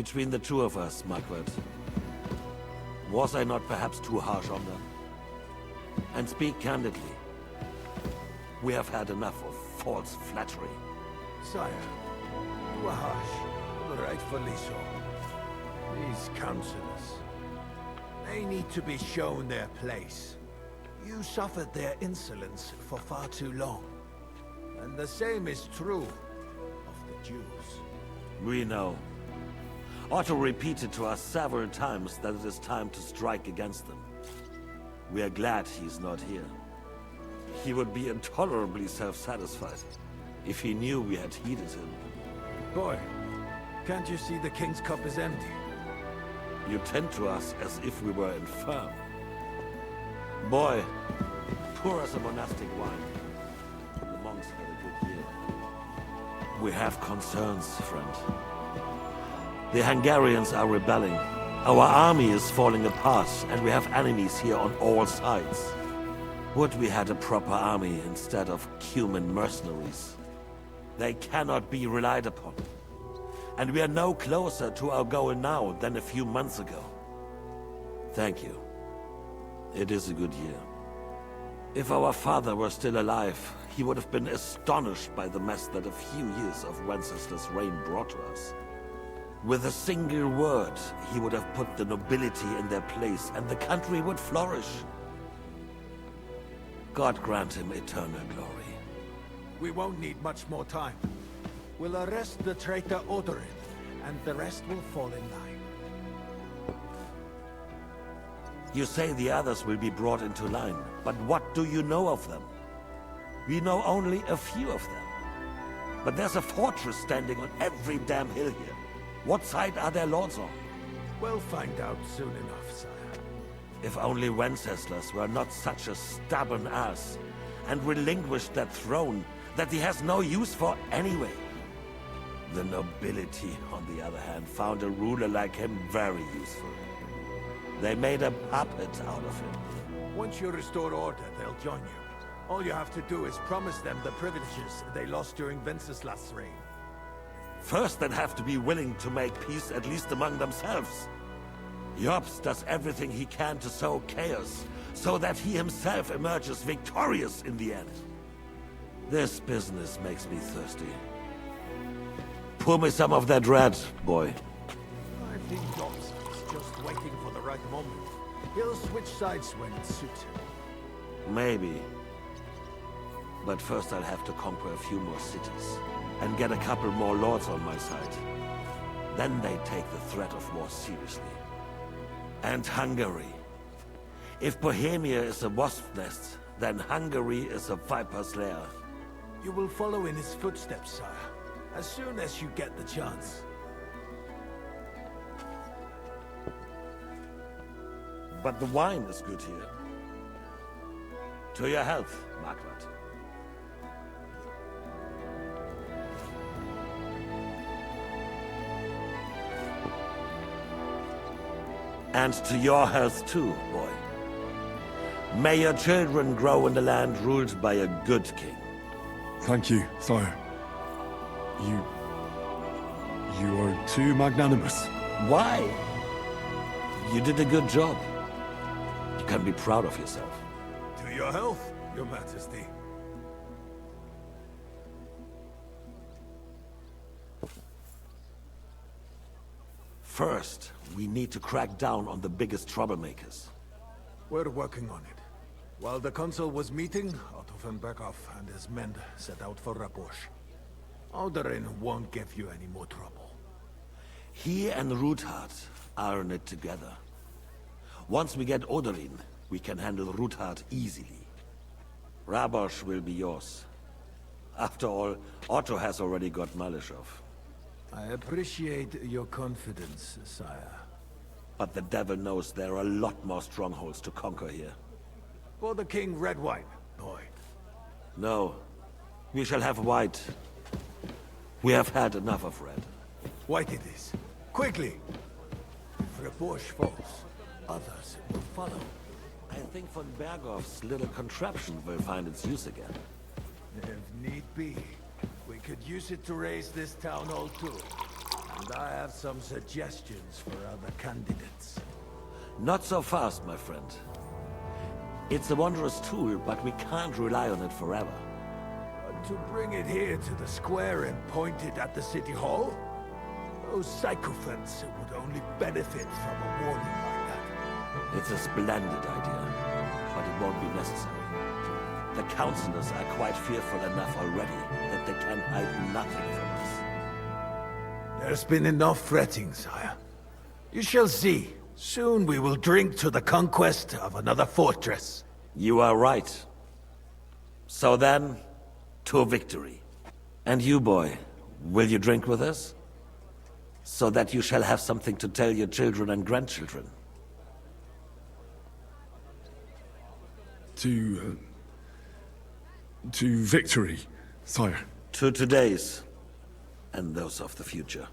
Between the two of us, Markvart, was I not perhaps too harsh on them? And speak candidly, we have had enough of false flattery. Sire, you are harsh, but rightfully so. These counselors, they need to be shown their place. You suffered their insolence for far too long. And the same is true of the Jews. We know. Otto repeated to us several times that it is time to strike against them. We are glad he's not here. He would be intolerably self-satisfied if he knew we had heeded him. Boy, can't you see the king's cup is empty? You tend to us as if we were infirm. Boy, pour us a monastic wine. The monks had a good year. We have concerns, friend. The Hungarians are rebelling. Our army is falling apart, and we have enemies here on all sides. Would we had a proper army instead of human mercenaries? They cannot be relied upon. And we are no closer to our goal now than a few months ago. Thank you. It is a good year. If our father were still alive, he would have been astonished by the mess that a few years of Wenceslas' reign brought to us. With a single word, he would have put the nobility in their place, and the country would flourish. God grant him eternal glory. We won't need much more time. We'll arrest the traitor Odorin, and the rest will fall in line. You say the others will be brought into line, but what do you know of them? We know only a few of them. But there's a fortress standing on every damn hill here. What side are their lords on? We'll find out soon enough, sire. If only Wenceslas were not such a stubborn ass, and relinquished that throne that he has no use for anyway. The nobility, on the other hand, found a ruler like him very useful. They made a puppet out of him. Once you restore order, they'll join you. All you have to do is promise them the privileges they lost during Wenceslas' reign. First, they'd have to be willing to make peace at least among themselves. Jobst does everything he can to sow chaos, so that he himself emerges victorious in the end. This business makes me thirsty. Pour me some of that red, boy. I think Jobst is just waiting for the right moment. He'll switch sides when it suits him. Maybe. But first I'll have to conquer a few more cities, and get a couple more lords on my side. Then they take the threat of war seriously. And Hungary. If Bohemia is a wasp's nest, then Hungary is a viper's lair. You will follow in his footsteps, sire, as soon as you get the chance. But the wine is good here. To your health, Markvart. And to your health too, boy. May your children grow in the land ruled by a good king. Thank you, sire. You are too magnanimous. Why? You did a good job. You can be proud of yourself. To your health, your majesty. First, we need to crack down on the biggest troublemakers. We're working on it. While the consul was meeting, Otto von Berghoff and his men set out for Rabosch. Odorin won't give you any more trouble. He and Ruthard are in it together. Once we get Odorin, we can handle Ruthard easily. Rabosch will be yours. After all, Otto has already got Malishov. I appreciate your confidence, sire. But the devil knows there are a lot more strongholds to conquer here. For the king, red wine, boy. No. We shall have white. We have had enough of red. White it is. Quickly! If Rabosch falls, others will follow. I think von Berghoff's little contraption will find its use again. If need be, we could use it to raise this town hall too. And I have some suggestions for other candidates. Not so fast, my friend. It's a wondrous tool, but we can't rely on it forever. But to bring it here to the square and point it at the city hall? Those sycophants would only benefit from a warning like that. It's a splendid idea, but it won't be necessary. The councillors are quite fearful enough already that they can hide nothing from us. There's been enough fretting, sire. You shall see. Soon we will drink to the conquest of another fortress. You are right. So then, to victory. And you, boy, will you drink with us? So that you shall have something to tell your children and grandchildren. To victory, sire. To today's, and those of the future.